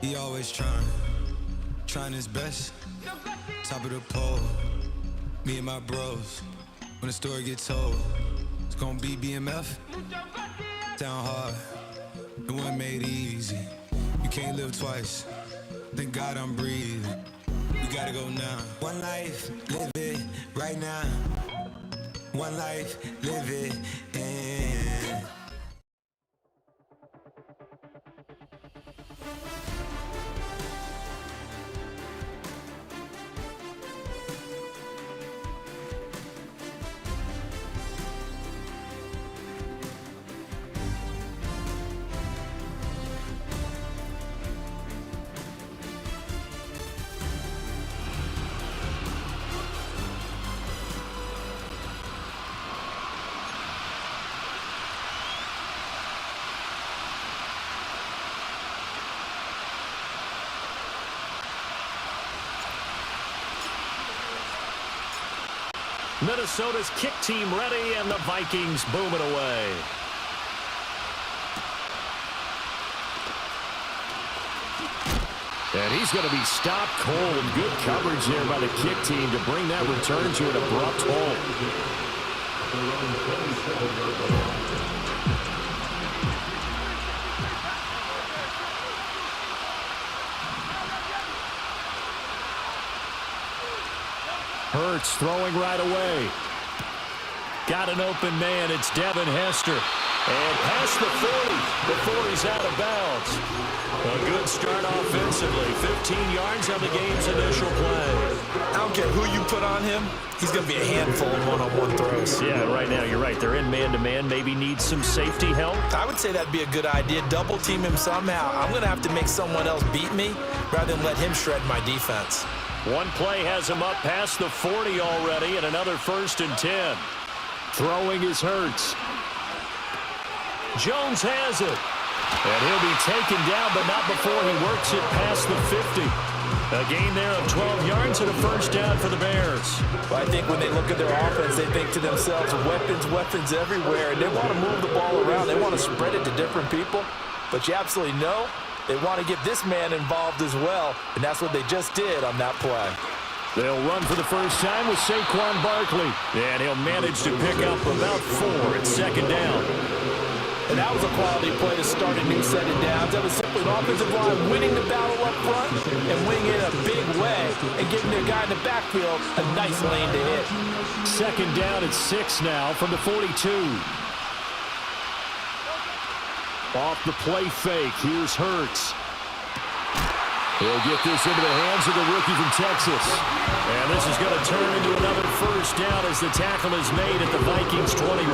He always trying his best. Top of the pole, me and my bros. When the story gets told, it's gonna be BMF. Down hard, it wasn't made easy. You can't live twice. Thank God I'm breathing. We gotta go now. One life, live it right now. One life, live it in. Minnesota's kick team ready, and the Vikings boom it away. And he's going to be stopped cold. Good coverage there by the kick team to bring that return to an abrupt halt. Hurts throwing right away. Got an open man. It's Devin Hester. And past the 40 before he's out of bounds. A good start offensively. 15 yards on the game's initial play. I don't care who you put on him. He's going to be a handful in one-on-one throws. Yeah, right now you're right. They're in man-to-man. Maybe need some safety help. I would say that'd be a good idea. Double team him somehow. I'm going to have to make someone else beat me rather than let him shred my defense. One play has him up past the 40 already, and another 1st and 10. Throwing is Hurts. Jones has it. And he'll be taken down, but not before he works it past the 50. A gain there of 12 yards and a 1st down for the Bears. Well, I think when they look at their offense, they think to themselves, weapons everywhere, and they want to move the ball around. They want to spread it to different people, but you absolutely know they want to get this man involved as well, and that's what they just did on that play. They'll run for the first time with Saquon Barkley, and he'll manage to pick up about 4 at 2nd down. And that was a quality play to start a new set of downs. That was simply an offensive line winning the battle up front and winning it in a big way and giving their guy in the backfield a nice lane to hit. 2nd down at 6 now from the 42. Off the play fake, here's Hurts. He'll get this into the hands of the rookie from Texas. And this is going to turn into another 1st down as the tackle is made at the Vikings 21.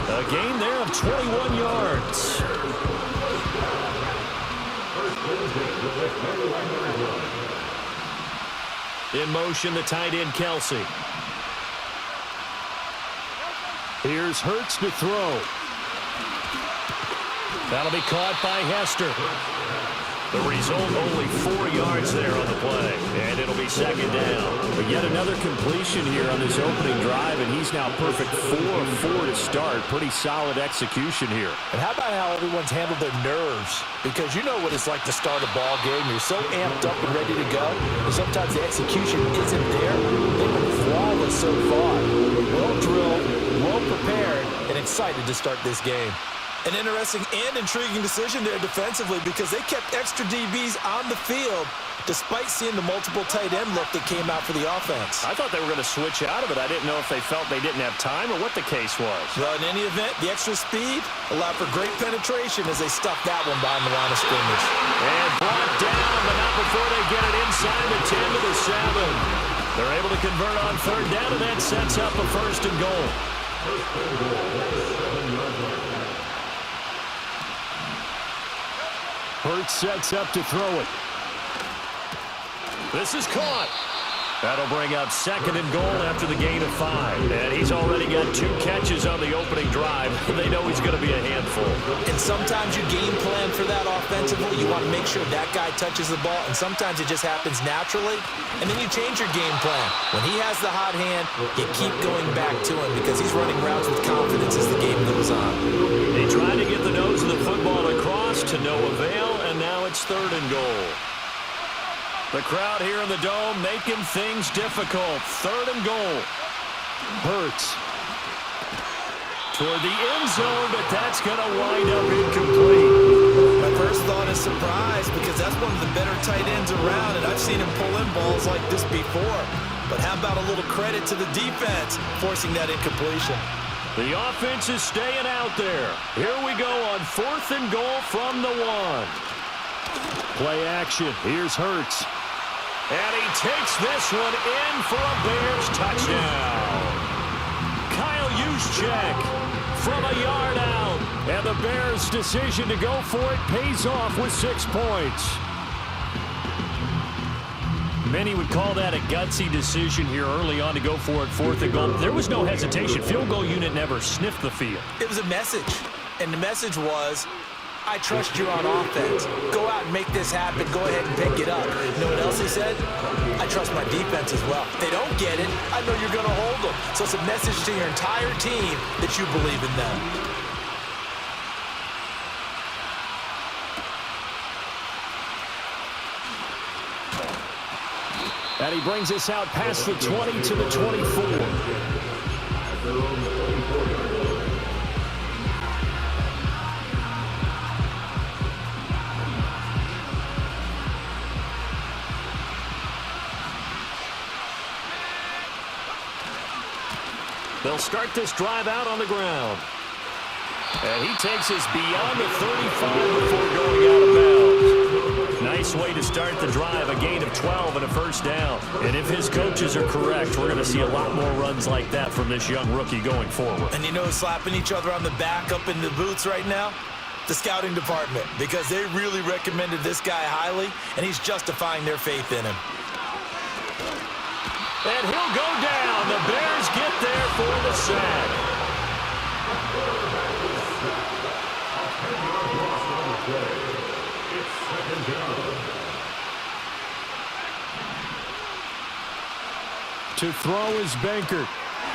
A gain there of 21 yards. In motion, the tight end, Kelsey. Here's Hurts to throw. That'll be caught by Hester. The result, only 4 yards there on the play. And it'll be 2nd down. But yet another completion here on this opening drive, and he's now perfect 4 of 4 to start. Pretty solid execution here. And how about how everyone's handled their nerves? Because you know what it's like to start a ball game. You're so amped up and ready to go. And sometimes the execution isn't there. They've been flawless so far. Well drilled, well prepared, and excited to start this game. An interesting and intriguing decision there defensively because they kept extra DBs on the field despite seeing the multiple tight end look that came out for the offense. I thought they were going to switch out of it. I didn't know if they felt they didn't have time or what the case was. Well, in any event, the extra speed allowed for great penetration as they stuffed that one behind the line of scrimmage. And brought down, but not before they get it inside the 10 to the 7. They're able to convert on 3rd down, and that sets up a 1st and goal. Hurts sets up to throw it. This is caught. That'll bring up 2nd and goal after the gain of 5. And he's already got 2 catches on the opening drive. They know he's going to be a handful. And sometimes you game plan for that offensively. You want to make sure that guy touches the ball. And sometimes it just happens naturally. And then you change your game plan. When he has the hot hand, you keep going back to him because he's running routes with confidence as the game goes on. They tried to get the nose of the football across to no avail. And now it's 3rd and goal. The crowd here in the Dome making things difficult. 3rd and goal. Hurts. Toward the end zone, but that's going to wind up incomplete. My first thought is surprise because that's one of the better tight ends around, and I've seen him pull in balls like this before. But how about a little credit to the defense forcing that incompletion? The offense is staying out there. Here we go on 4th and goal from the 1. Play action. Here's Hurts. And he takes this one in for a Bears touchdown. Kyle Juszczyk from a yard out. And the Bears' decision to go for it pays off with 6 points. Many would call that a gutsy decision here early on to go for it 4th and goal. There was no hesitation. Field goal unit never sniffed the field. It was a message, and the message was, I trust you on offense. Go out and make this happen. Go ahead and pick it up. You know what else he said? I trust my defense as well. If they don't get it, I know you're going to hold them. So it's a message to your entire team that you believe in them. And he brings us out past the 20 to the 24. They'll start this drive out on the ground. And he takes us beyond the 35 before going out of bounds. Nice way to start the drive, a gain of 12 and a first down. And if his coaches are correct, we're going to see a lot more runs like that from this young rookie going forward. And you know, slapping each other on the back up in the booths right now? The scouting department, because they really recommended this guy highly, and he's justifying their faith in him. And he'll go down. The Bears get there for the sack. To throw is Bankert.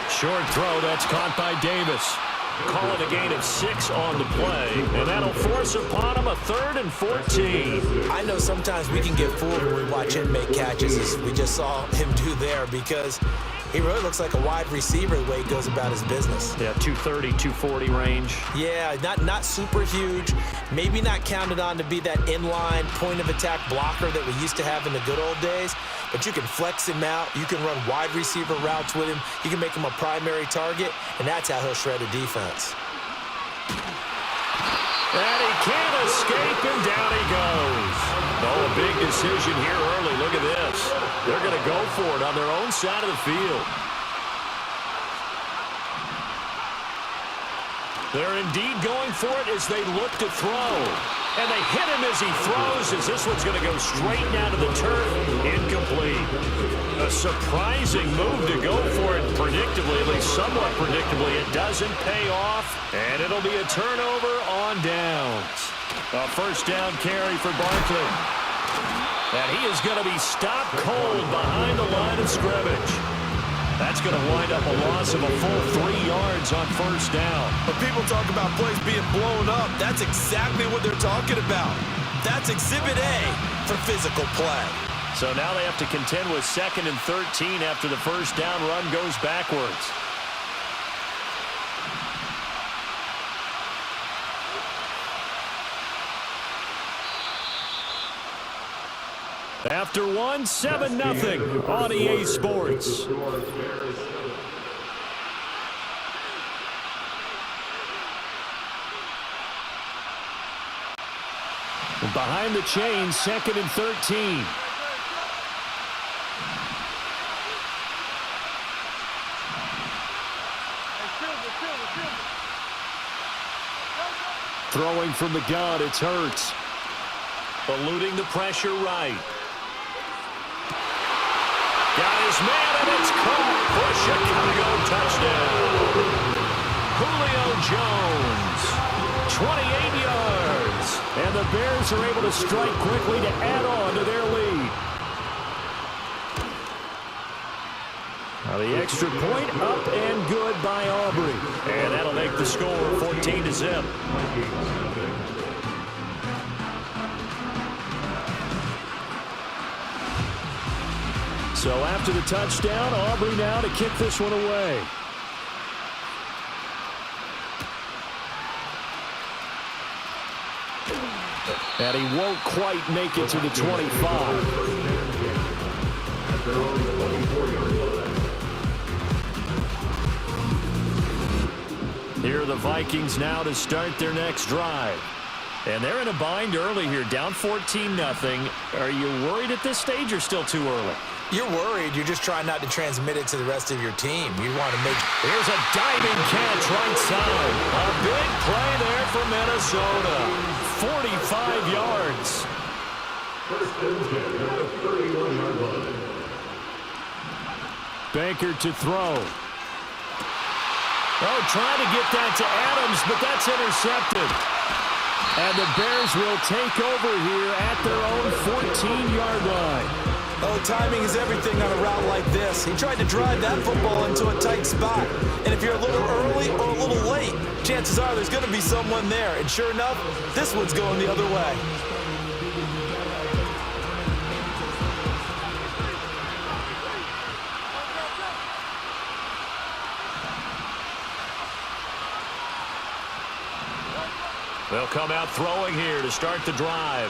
Short throw, that's caught by Davis. Call it a gain of 6 on the play, and that'll force upon him a 3rd and 14. I know sometimes we can get fooled when we watch him make catches, as we just saw him do there, because he really looks like a wide receiver the way he goes about his business. Yeah, 230, 240 range. Yeah, not super huge. Maybe not counted on to be that inline point-of-attack blocker that we used to have in the good old days, but you can flex him out. You can run wide receiver routes with him. You can make him a primary target, and that's how he'll shred a defense. And he can't escape, and down he goes. Oh, a big decision here early. Look at this. They're going to go for it on their own side of the field. They're indeed going for it as they look to throw. And they hit him as he throws, as this one's going to go straight down to the turf. Incomplete. A surprising move to go for it predictably, at least somewhat predictably. It doesn't pay off, and it'll be a turnover on downs. A first down carry for Barkley. And he is going to be stopped cold behind the line of scrimmage. That's going to wind up a loss of a full 3 yards on first down. When people talk about plays being blown up, that's exactly what they're talking about. That's Exhibit A for physical play. So now they have to contend with 2nd and 13 after the first down run goes backwards. After 7-0 on EA Sports. Behind the chains, 2nd and 13. Throwing from the gun, it's Hurts. Eluding the pressure right. Got his man, and it's caught for Chicago touchdown. Julio Jones, 28 yards. And the Bears are able to strike quickly to add on to their lead. Now the extra point up and good by Aubrey. And that'll make the score 14-0. So after the touchdown, Aubrey now to kick this one away. And he won't quite make it to the 25. Here are the Vikings now to start their next drive. And they're in a bind early here, down 14-0. Are you worried at this stage or still too early? You're worried. You're just trying not to transmit it to the rest of your team. You want to make... Here's a diving catch right side. A big play there for Minnesota. 45 yards. Baker to throw. Oh, trying to get that to Adams, but that's intercepted. And the Bears will take over here at their own 14-yard line. Oh, timing is everything on a route like this. He tried to drive that football into a tight spot. And if you're a little early or a little late, chances are there's going to be someone there. And sure enough, this one's going the other way. They'll come out throwing here to start the drive.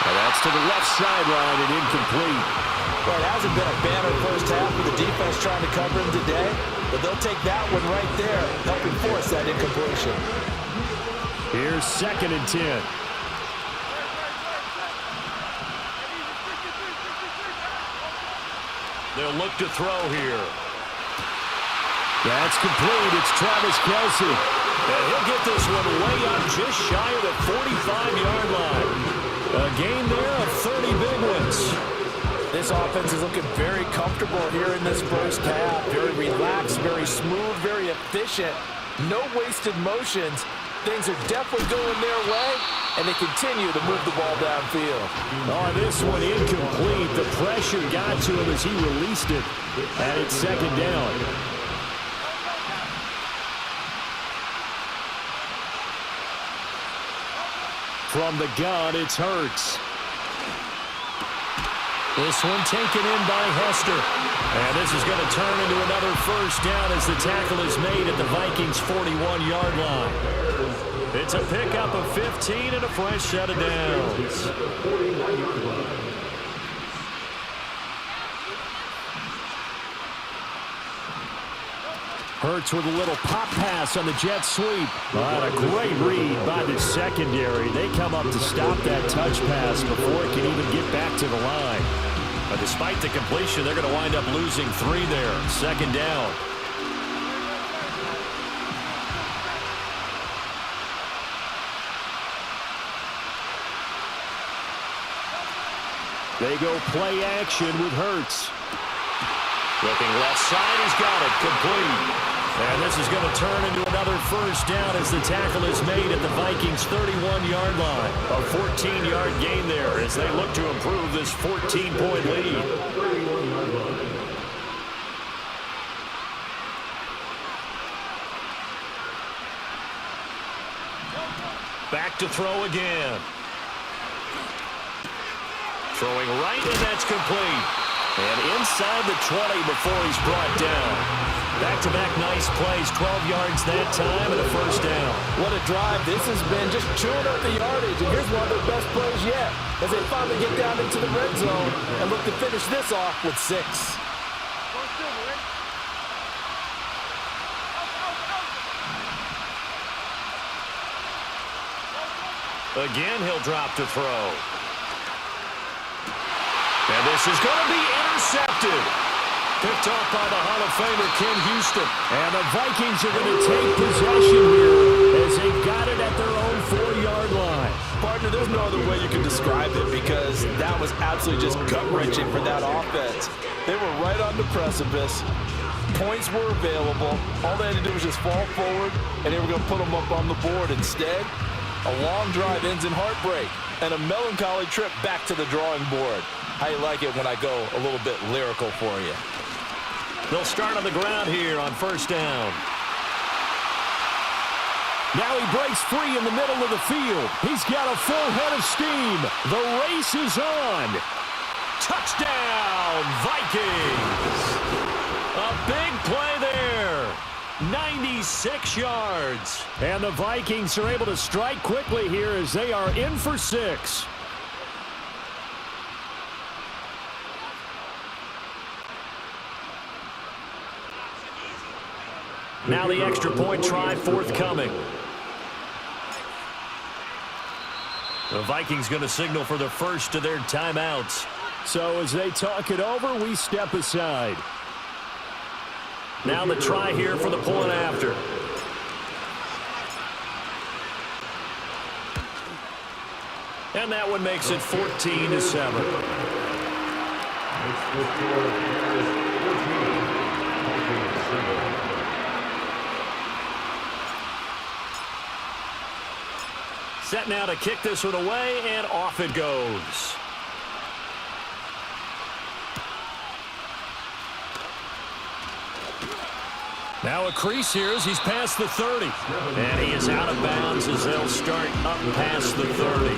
And that's to the left sideline and incomplete. Well, it hasn't been a banner first half with the defense trying to cover him today, but they'll take that one right there, helping force that incompletion. Here's 2nd and 10. They'll look to throw here. That's complete. It's Travis Kelce. And he'll get this one way up just shy of the 45-yard line. A gain there of 30 big ones. This offense is looking very comfortable here in this first half. Very relaxed, very smooth, very efficient. No wasted motions. Things are definitely going their way, and they continue to move the ball downfield. Oh, this one incomplete. The pressure got to him as he released it. And it's 2nd down. From the gun, it's Hurts. This one taken in by Hester. And this is going to turn into another first down as the tackle is made at the Vikings' 41-yard line. It's a pickup of 15 and a fresh set of downs. Hurts with a little pop pass on the jet sweep. A great read by the secondary. They come up to stop that touch pass before it can even get back to the line. But despite the completion, they're going to wind up losing 3 there. 2nd down. They go play action with Hurts. Looking left side, he's got it, complete. And this is going to turn into another first down as the tackle is made at the Vikings' 31-yard line. A 14-yard gain there as they look to improve this 14-point lead. Back to throw again. Throwing right, and that's complete. And inside the 20 before he's brought down. Back-to-back nice plays, 12 yards that time and a first down. What a drive this has been, just chewing up the yardage. And here's one of their best plays yet as they finally get down into the red zone and look to finish this off with 6. Again, he'll drop to throw. And this is going to be intercepted. Picked off by the Hall of Famer, Ken Houston. And the Vikings are going to take possession here as they've got it at their own 4-yard line. Partner, there's no other way you can describe it because that was absolutely just gut-wrenching for that offense. They were right on the precipice. Points were available. All they had to do was just fall forward, and they were going to put them up on the board. Instead, a long drive ends in heartbreak and a melancholy trip back to the drawing board. How you like it when I go a little bit lyrical for you? They'll start on the ground here on first down. Now he breaks free in the middle of the field. He's got a full head of steam. The race is on. Touchdown, Vikings! A big play there. 96 yards. And the Vikings are able to strike quickly here as they are in for 6. Now the extra point try forthcoming. The Vikings going to signal for the first of their timeouts. So as they talk it over, we step aside. Now the try here for the point after. And that one makes it 14-7. Set now to kick this one away, and off it goes. Now a crease here as he's past the 30. And he is out of bounds as they'll start up past the 30.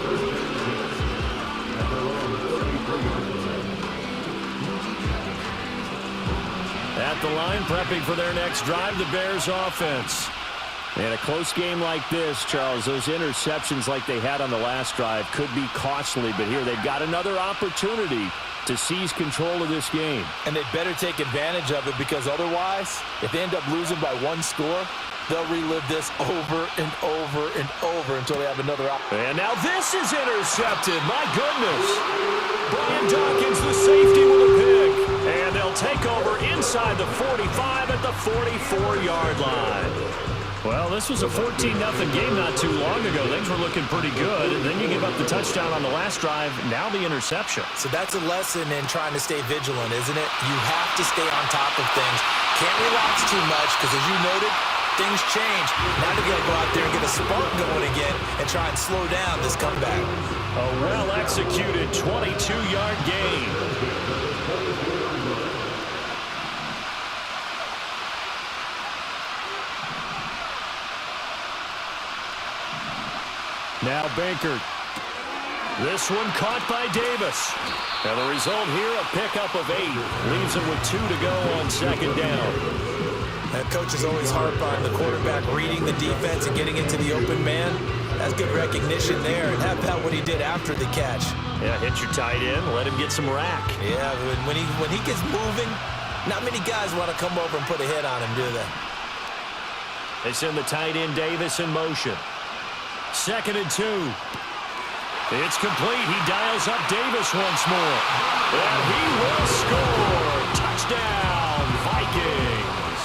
At the line, prepping for their next drive, the Bears offense. In a close game like this, Charles, those interceptions like they had on the last drive could be costly, but here they've got another opportunity to seize control of this game. And they better take advantage of it, because otherwise, if they end up losing by 1 score, they'll relive this over and over and over until they have another opportunity. And now this is intercepted. My goodness. Brian Dawkins, the safety, with a pick. And they'll take over inside the 45 at the 44-yard line. Well, this was a 14-0 game not too long ago. Things were looking pretty good. And then you give up the touchdown on the last drive. Now the interception. So that's a lesson in trying to stay vigilant, isn't it? You have to stay on top of things. Can't relax too much because, as you noted, things change. Now they got to go out there and get a spark going again and try and slow down this comeback. A well-executed 22-yard gain. Now Bankert. This one caught by Davis. And the result here, a pickup of 8. Leaves him with 2 to go on second down. Coaches always harp on the quarterback reading the defense and getting into the open man. That's good recognition there. And how about what he did after the catch? Yeah, hit your tight end, let him get some rack. Yeah, when he gets moving, not many guys want to come over and put a hit on him, do they? They send the tight end Davis in motion. 2nd and 2. It's complete. He dials up Davis once more. And he will score. Touchdown, Vikings.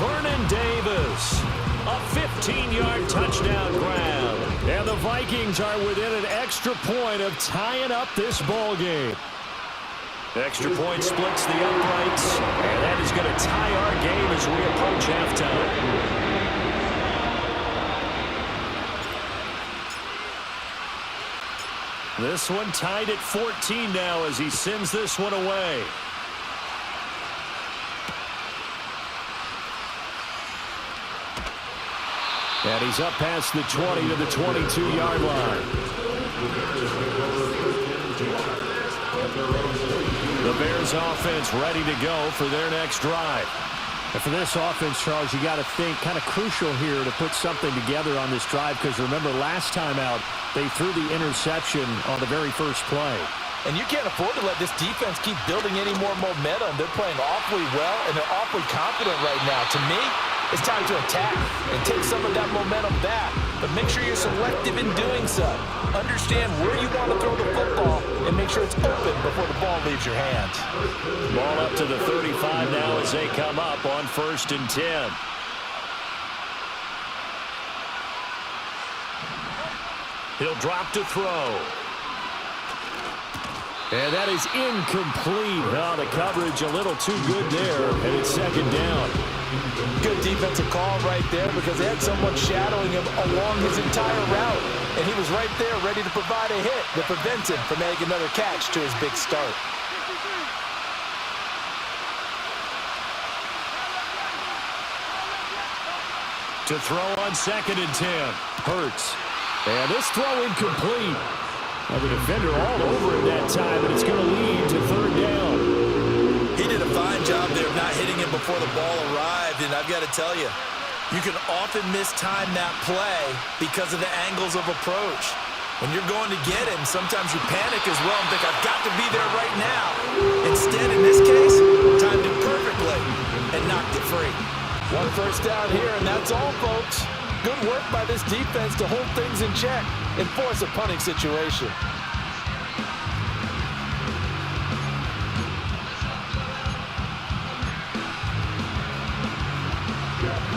Vernon Davis. A 15-yard touchdown grab. And the Vikings are within an extra point of tying up this ball game. Extra point splits the uprights. And that is going to tie our game as we approach halftime. This one tied at 14 now as he sends this one away. And he's up past the 20 to the 22-yard line. The Bears offense ready to go for their next drive. And for this offense, Charles, you got to think kind of crucial here to put something together on this drive, because remember last time out, they threw the interception on the very first play. And you can't afford to let this defense keep building any more momentum. They're playing awfully well, and they're awfully confident right now. To me, it's time to attack and take some of that momentum back. But make sure you're selective in doing so. Understand where you want to throw the football and make sure it's open before the ball leaves your hands. Ball up to the 35 now as they come up on 1st and 10. He'll drop to throw. And that is incomplete. Oh, the coverage a little too good there, and it's 2nd down. Good defensive call right there, because they had someone shadowing him along his entire route. And he was right there ready to provide a hit that prevents him from making another catch to his big start. To throw on 2nd and 10. Hurts. And this throw incomplete. Well, the defender all over it that time, and it's going to lead to third down. He did a fine job there of not hitting him before the ball arrived, and I've got to tell you, you can often mistime that play because of the angles of approach. When you're going to get him, sometimes you panic as well and think, I've got to be there right now. Instead, in this case, timed it perfectly and knocked it free. One first down here, and that's all, folks. Good work by this defense to hold things in check and force a punting situation.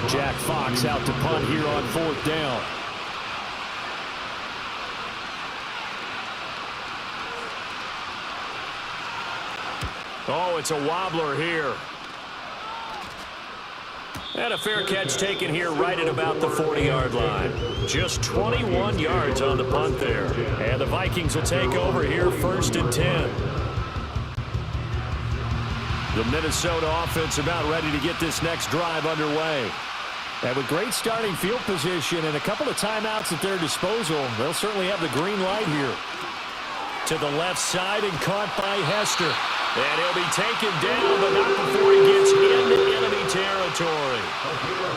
Jack Fox out to punt here on fourth down. Oh, it's a wobbler here. And a fair catch taken here right at about the 40-yard line. Just 21 yards on the punt there. And the Vikings will take over here first and 10. The Minnesota offense about ready to get this next drive underway. And with great starting field position and a couple of timeouts at their disposal, they'll certainly have the green light here. To the left side and caught by Hester. And he'll be taken down, but not before he gets into enemy territory.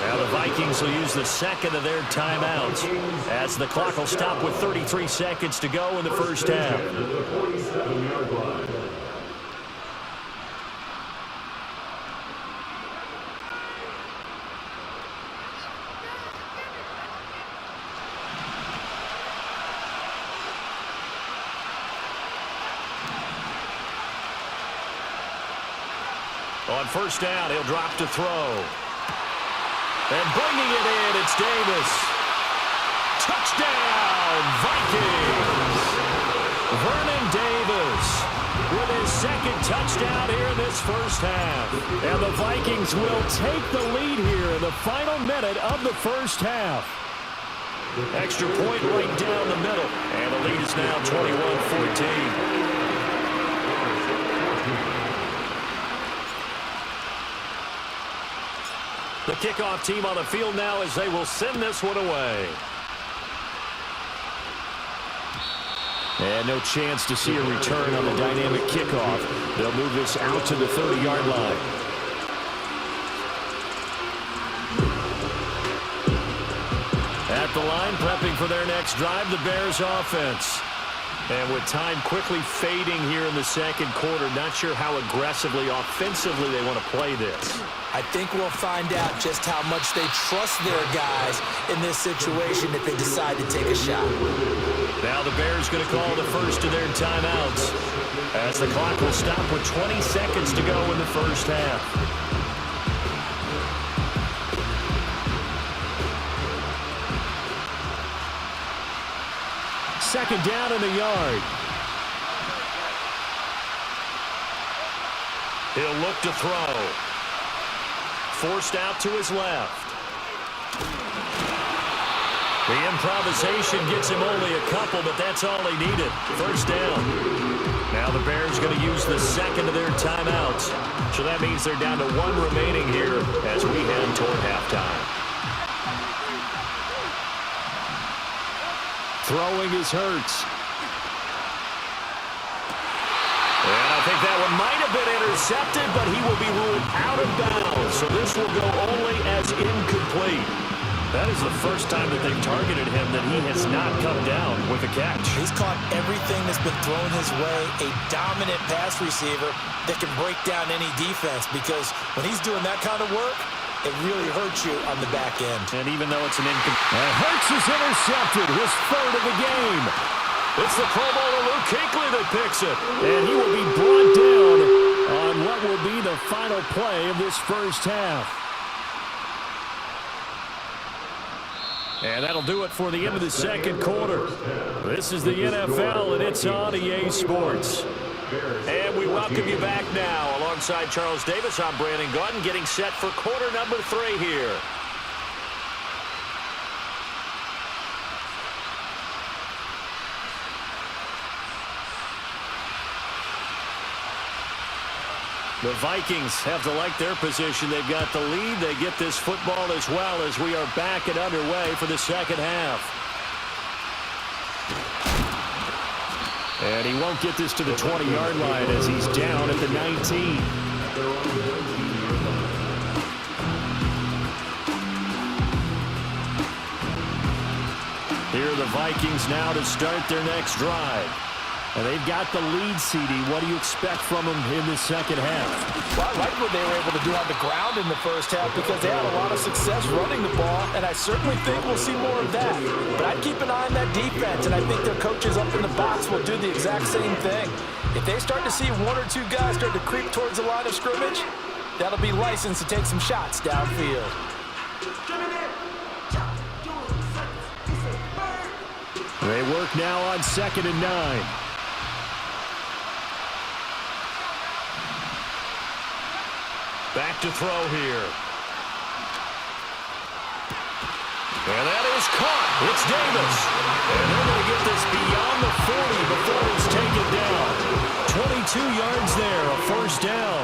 Now the Vikings will use the second of their timeouts as the clock will stop with 33 seconds to go in the first half. On first down, he'll drop to throw. And bringing it in, it's Davis. Touchdown, Vikings! Vernon Davis with his second touchdown here in this first half. And the Vikings will take the lead here in the final minute of the first half. Extra point right down the middle. And the lead is now 21-14. The kickoff team on the field now as they will send this one away. And no chance to see a return on the dynamic kickoff. They'll move this out to the 30-yard line. At the line, prepping for their next drive, the Bears offense. And with time quickly fading here in the second quarter, not sure how aggressively, offensively they want to play this. I think we'll find out just how much they trust their guys in this situation if they decide to take a shot. Now the Bears going to call the first of their timeouts as the clock will stop with 20 seconds to go in the first half. Second down in the yard. He'll look to throw. Forced out to his left. The improvisation gets him only a couple, but that's all he needed. First down. Now the Bears going to use the second of their timeouts. So that means they're down to one remaining here as we head toward halftime. Throwing is Hurts. And I think that one might have been intercepted, but he will be ruled out of bounds. So this will go only as incomplete. That is the first time that they've targeted him that he has not come down with a catch. He's caught everything that's been thrown his way, a dominant pass receiver that can break down any defense, because when he's doing that kind of work, it really hurts you on the back end. And even though it's an incomplete... Hurts is intercepted, his third of the game. It's the Pro Bowler Luke Kuechly that picks it. And he will be brought down on what will be the final play of this first half. And that'll do it for the end of the second quarter. This is the NFL, and it's on EA Sports. And we welcome you back now. Alongside Charles Davis, I'm Brandon Gaudin, getting set for quarter number 3 here. The Vikings have to like their position. They've got the lead. They get this football as well as we are back and underway for the second half. And he won't get this to the 20-yard line as he's down at the 19. Here are the Vikings now to start their next drive. And they've got the lead, CD. What do you expect from them in the second half? Well, I like what they were able to do on the ground in the first half because they had a lot of success running the ball, and I certainly think we'll see more of that. But I'd keep an eye on that defense, and I think their coaches up in the box will do the exact same thing. If they start to see one or two guys start to creep towards the line of scrimmage, that'll be licensed to take some shots downfield. They work now on 2nd and 9. Back to throw here. And that is caught. It's Davis. And they're going to get this beyond the 40 before it's taken down. 22 yards there, a first down.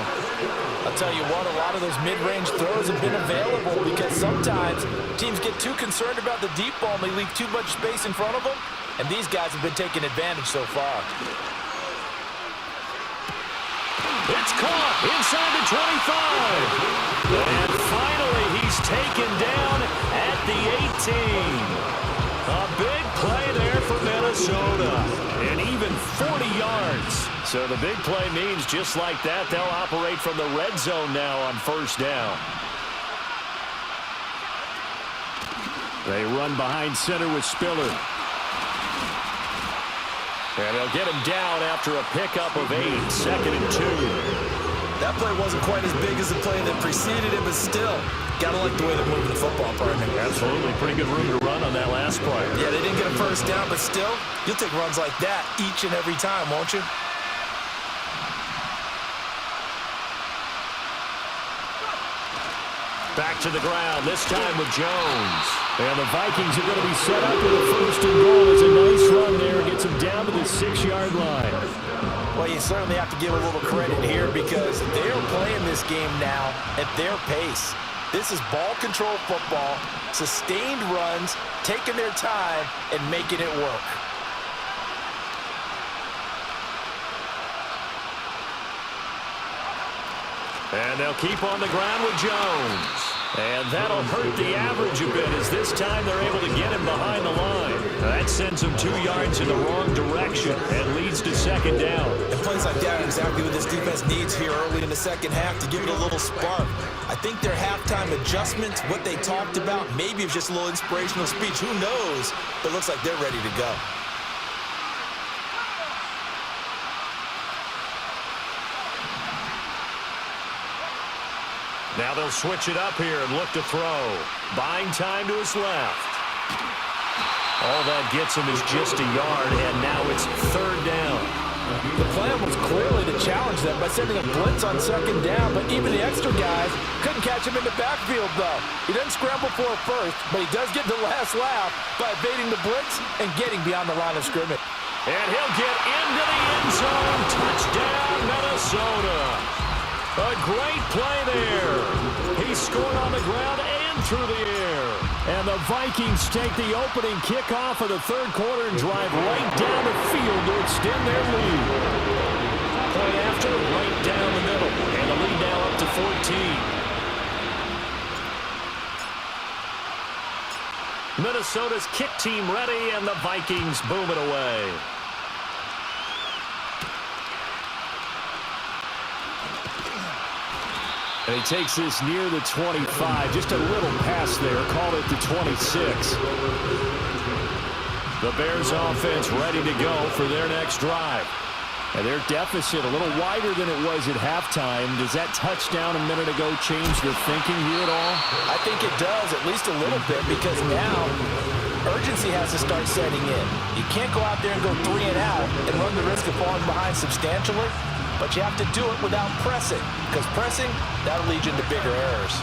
I'll tell you what, a lot of those mid-range throws have been available because sometimes teams get too concerned about the deep ball and they leave too much space in front of them, and these guys have been taking advantage so far. It's caught inside the 25. And finally, he's taken down at the 18. A big play there for Minnesota. And even 40 yards. So the big play means just like that, they'll operate from the red zone now on first down. They run behind center with Spiller. And they'll get him down after a pickup of 8, 2nd and 2. That play wasn't quite as big as the play that preceded it, but still, gotta like the way they're moving the football, partner. Absolutely. Pretty good room to run on that last play. Yeah, they didn't get a first down, but still, you'll take runs like that each and every time, won't you? Back to the ground, this time with Jones. And the Vikings are going to be set up with a 1st and goal. It's a nice run there. Gets them down to the 6-yard line. Well, you certainly have to give a little credit here because they're playing this game now at their pace. This is ball control football, sustained runs, taking their time, and making it work. And they'll keep on the ground with Jones. And that'll hurt the average a bit as this time they're able to get him behind the line. That sends him 2 yards in the wrong direction and leads to 2nd down. And plays like that are exactly what this defense needs here early in the second half to give it a little spark. I think their halftime adjustments, what they talked about, maybe it's just a little inspirational speech. Who knows? But it looks like they're ready to go. Now they'll switch it up here and look to throw. Buying time to his left. All that gets him is just a yard, and now it's 3rd down. The plan was clearly to challenge them by sending a blitz on 2nd down, but even the extra guys couldn't catch him in the backfield, though. He doesn't scramble for a first, but he does get the last laugh by evading the blitz and getting beyond the line of scrimmage. And he'll get into the end zone. Touchdown, Minnesota. A great play there. He scored on the ground and through the air. And the Vikings take the opening kickoff of the 3rd quarter and drive right down the field to extend their lead. Point after, right down the middle. And the lead now up to 14. Minnesota's kick team ready, and the Vikings boom it away. And he takes this near the 25. Just a little pass there. Call it the 26. The Bears offense ready to go for their next drive. And their deficit a little wider than it was at halftime. Does that touchdown a minute ago change their thinking here at all? I think it does, at least a little bit, because now urgency has to start setting in. You can't go out there and go 3 and out and run the risk of falling behind substantially. But you have to do it without pressing, because pressing, that'll lead you into bigger errors.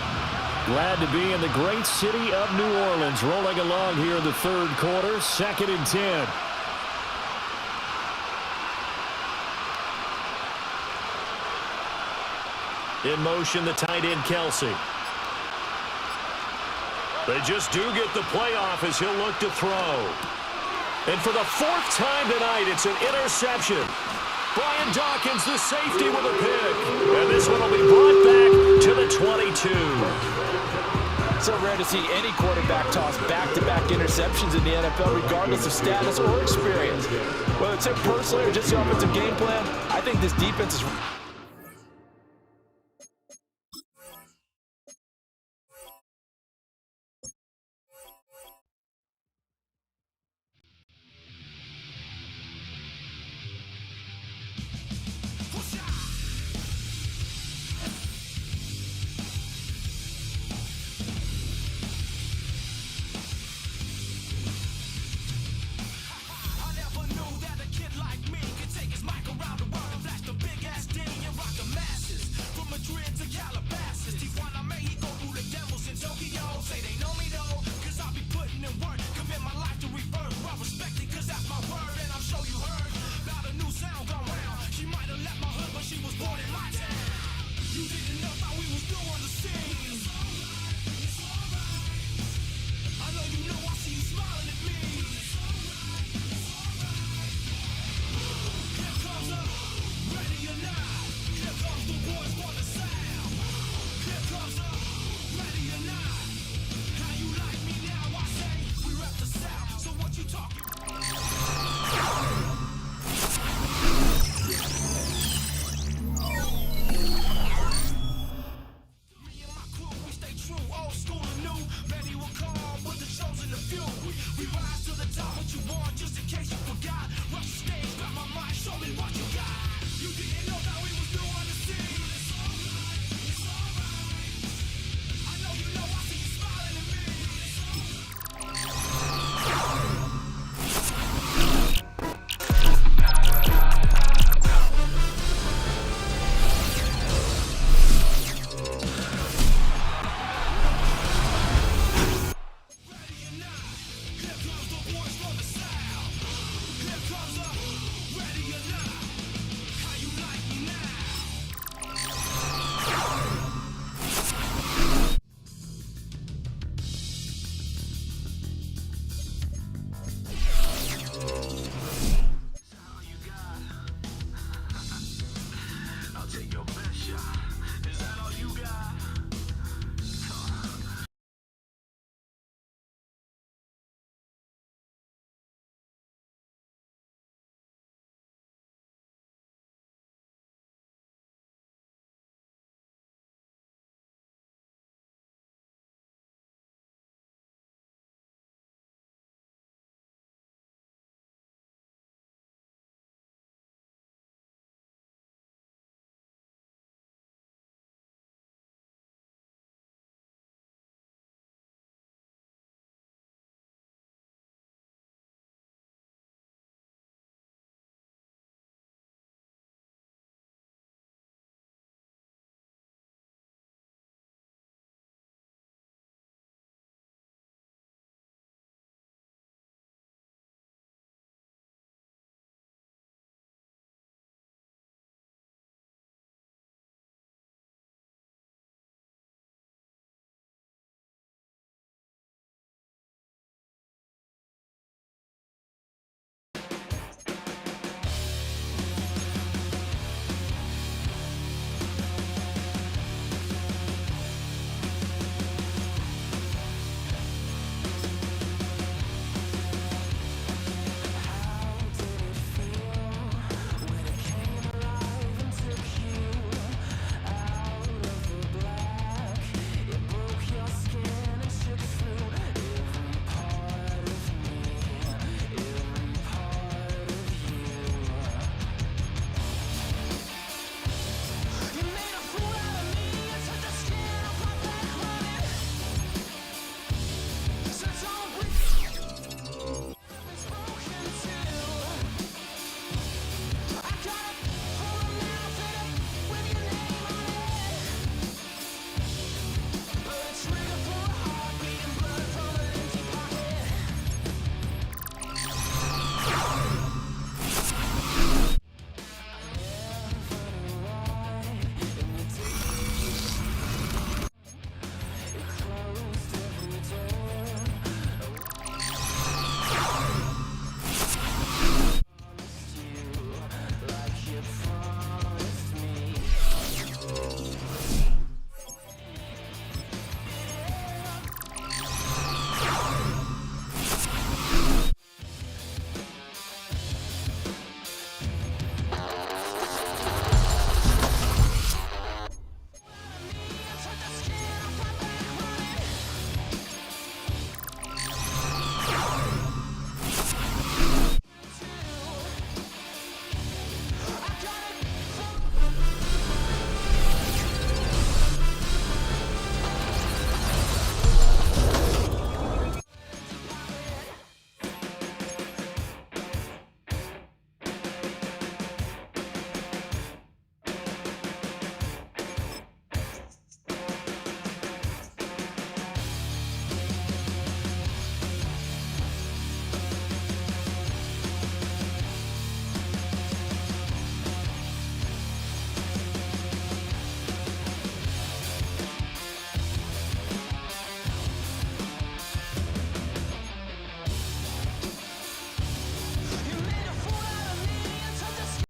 Glad to be in the great city of New Orleans, rolling along here in the 3rd quarter, 2nd and 10. In motion, the tight end, Kelsey. They just do get the playoff as he'll look to throw. And for the fourth time tonight, it's an interception. Brian Dawkins, the safety, with a pick. And this one will be brought back to the 22. So rare to see any quarterback toss back-to-back interceptions in the NFL, regardless of status or experience. Whether it's him personally or just the offensive game plan, I think this defense is...